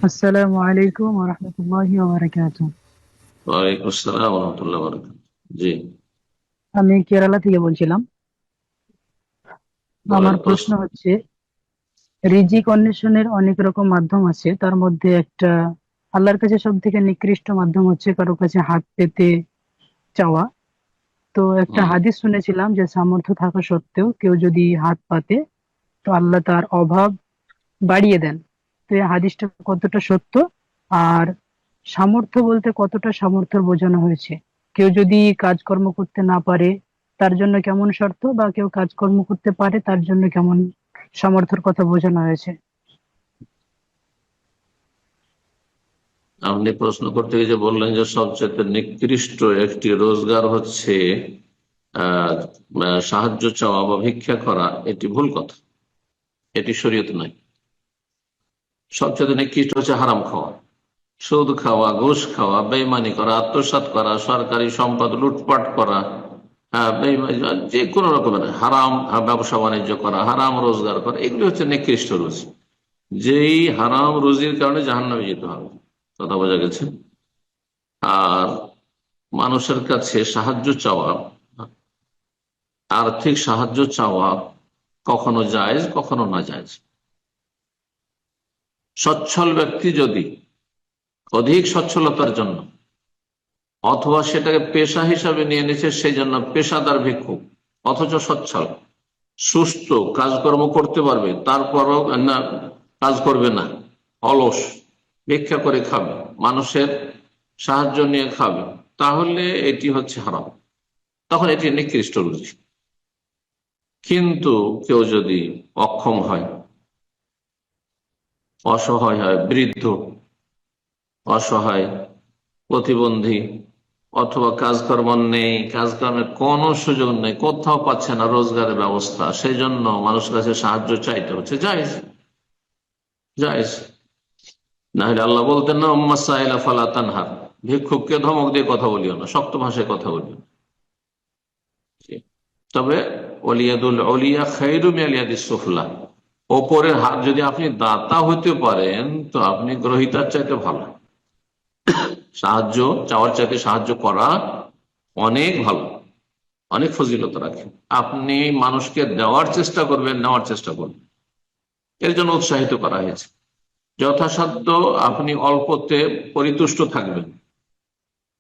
আসসালামু আলাইকুম ওয়া রাহমাতুল্লাহি ওয়া বারাকাতুহু। ওয়ালাইকুম আসসালাম ওয়া রাহমাতুল্লাহি ওয়া বারাকাতুহু। জি, আমি কেরালা থেকে বলছিলাম। বলেন আমার প্রশ্ন। প্রশ্ন হচ্ছে, রিজিক অন্বেষণের অনেক রকম মাধ্যম আছে, তার মধ্যে একটা আল্লাহর কাছে সব থেকে নিকৃষ্ট মাধ্যম হচ্ছে কারো কাছে হাত পেতে চাওয়া। তো একটা হুম। হাদিস শুনেছিলাম যে সামর্থ্য থাকা সত্ত্বেও কেউ যদি হাত পাতে তো আল্লাহ তার অভাব বাড়িয়ে দেন। তো এই হাদিসটা কতটা সত্য, আর সামর্থ্য বলতে কতটা সামর্থ্য বোঝানো হয়েছে? কেউ যদি কাজকর্ম করতে না পারে তার জন্য কেমন শর্ত, বা কেউ কাজকর্ম করতে পারে তার জন্য কেমন সামর্থ্যের কথা বোঝানো হয়েছে? আপনি প্রশ্ন করতে গিয়ে যে বললেন যে সবচেয়ে নিকৃষ্ট একটি রোজগার হচ্ছে আহ সাহায্য চাওয়া বা ভিক্ষা করা, এটি ভুল কথা। এটি শরীয়ত নয়। সবচেয়ে নিকৃষ্ট হচ্ছে হারাম খাওয়া, সুদ খাওয়া, ঘুষ খাওয়া, বেইমানি করা, আত্মসাৎ করা, সরকারি সম্পদ লুটপাট করা। হ্যাঁ, যে কোনো রকমের হারাম ব্যবসা বাণিজ্য করা, হারাম রোজগার করা, এগুলি হচ্ছে নিকৃষ্ট রুজি। যেই হারাম রুজির কারণে জাহান্নামে যেতে হবে। কথা বোঝা গেছে? আর মানুষের কাছে সাহায্য চাওয়া, আর্থিক সাহায্য চাওয়া কখনো জায়েজ, কখনো না জায়েজ। সচ্ছল ব্যক্তি যদি অধিক সচ্ছলতার জন্য, অথবা সেটাকে পেশা হিসাবে নিয়ে নিচ্ছে সেই জন্য পেশাদার ভিক্ষুক, অথচ সচ্ছল সুস্থ কাজকর্ম করতে পারবে, তারপরও না, কাজ করবে না, অলস, ভিক্ষা করে খাবে, মানুষের সাহায্য নিয়ে খাবে, তাহলে এটি হচ্ছে হারাম। তখন এটি নিকৃষ্ট রুজি। কিন্তু কেউ যদি অক্ষম হয়, অসহায় হয়, বৃদ্ধ, অসহায়, প্রতিবন্ধী, অথবা কাজকর্ম নেই, কাজকর্মের কোনো সুযোগ নেই, কোথাও পাচ্ছে না রোজগারের ব্যবস্থা, সেই জন্য মানুষের কাছে সাহায্য চাইতে হচ্ছে, জায়েজ, জায়েজ। না হলে আল্লাহ বলতেন না, উম্মা সাইলা ফালা তানহার, ভিক্ষুককে ধমক দিয়ে কথা বলিও না, শক্ত ভাষায় কথা বলিও না। তবে ওলিয়াদুল ওলিয়া খায়রু মিন আলিয়াদিস সুফলা, ওপরের হাত যদি আপনি দাতা হতে পারেন তো আপনি গ্রহিতার চাইতে ভালো। সাহায্য চাওয়ার চাইতে সাহায্য করা অনেক ভালো, অনেক ফজিলত রাখে। আপনি মানুষকে দেওয়ার চেষ্টা করবেন, নেওয়ার চেষ্টা করবেন, এর জন্য উৎসাহিত করা হয়েছে। যথাসাধ্য আপনি অল্পতে পরিতুষ্ট থাকবেন।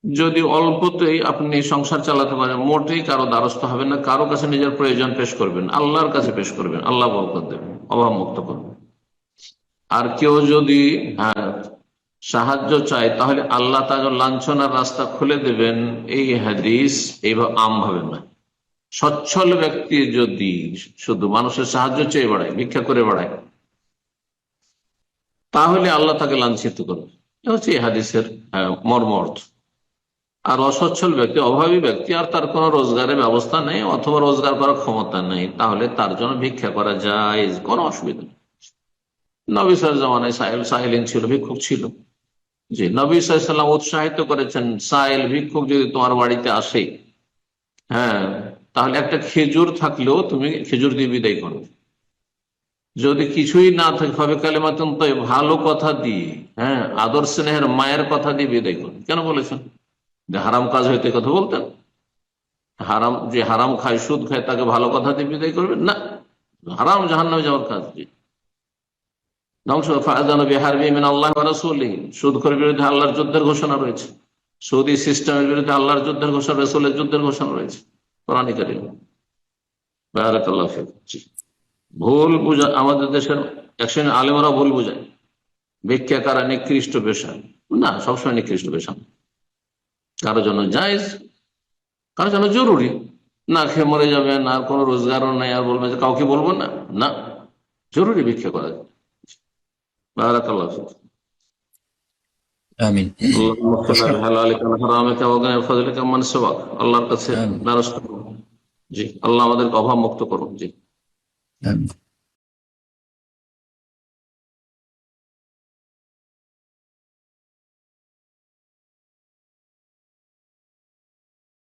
যদি অল্পতেই আপনি সংসার চালাতে পারেন, মোটেই কারো দ্বারস্থ হবেন না, কারো কাছে নিজের প্রয়োজন পেশ করবেন, আল্লাহর কাছে পেশ করবেন, আল্লাহ বরকত দেবেন, অভাব মুক্ত করবেন। আর কেউ যদি হ্যাঁ সাহায্য চায় তাহলে আল্লাহ তাকে লাঞ্ছনার রাস্তা খুলে দেবেন। এই হাদিস এইভাবে আম ভাবে না। সচ্ছল ব্যক্তি যদি শুধু মানুষের সাহায্য চেয়ে বেড়ায়, ভিক্ষা করে বেড়ায়, তাহলে আল্লাহ তাকে লাঞ্ছিত করবে। এটা হচ্ছে এই হাদিসের মর্ম অর্থ। আর অসচ্ছল ব্যক্তি, অভাবী ব্যক্তি, আর তার কোনো রোজগারের ব্যবস্থা নেই অথবা রোজগার করার ক্ষমতা নেই, তাহলে তার জন্য ভিক্ষা করা যায়, কোনো অসুবিধা নেই। নবী সাল্লাল্লাহু আলাইহি জামানায় সাহেলিন ছিল, ভিক্ষুক ছিল। জি, নবী সাল্লাল্লাহু আলাইহি সাল্লাম উৎসাহিত করেছেন, সাইল ভিক্ষুক যদি তোমার বাড়িতে আসে, হ্যাঁ, তাহলে একটা খেজুর থাকলেও তুমি খেজুর দিয়ে বিদায় করো। যদি কিছুই না থাকে হবে কালেমাতুন তাইয়্যিবা, ভালো কথা দিয়ে, হ্যাঁ, আদর স্নেহের মায়ের কথা দিয়ে বিদায় করো। কেন বলেছেন? যে হারাম কাজ হইতে কথা বলতেন? হারাম, যে হারাম খায়, সুদ খায়, তাকে ভালো কথা দিয়ে বিদায় করবেন না? হারাম, জাহান্নামে যাওয়ার কাজ। ধ্বংস ফাআযানু বিহারবিন মিন আল্লাহ ওয়া রাসূলিহি, সুদখোরের বিরুদ্ধে আল্লাহর যুদ্ধের ঘোষণা রয়েছে, সৌদি সিস্টেমের বিরুদ্ধে আল্লাহর যুদ্ধের ঘোষণা, রাসূলের যুদ্ধের ঘোষণা রয়েছে কোরআনে কারিমে। বারাকাল্লাহু ফিক। জি। ভুল বুঝা আমাদের দেশের একজন আলেমরা ভুল বুঝায় ভিক্ষা করা নিকৃষ্ট পেশা। না, সবসময় নিকৃষ্ট পেশা না। কারো জন্য জায়েজ, কারো জন্য জরুরি। না খেয়ে মরে যাবেন, আর কোনো রোজগারও নেই, আর বলবেন যে কাউকে বলবো না, না, জরুরি ভিক্ষা করা। বারাকাল্লাহু ফিক। আমিন। আল্লাহর কাছে আমিন। দ্বারস্থ করুন। জি, আল্লাহ আমাদেরকে অভাব মুক্ত করুন। জি। আমিন।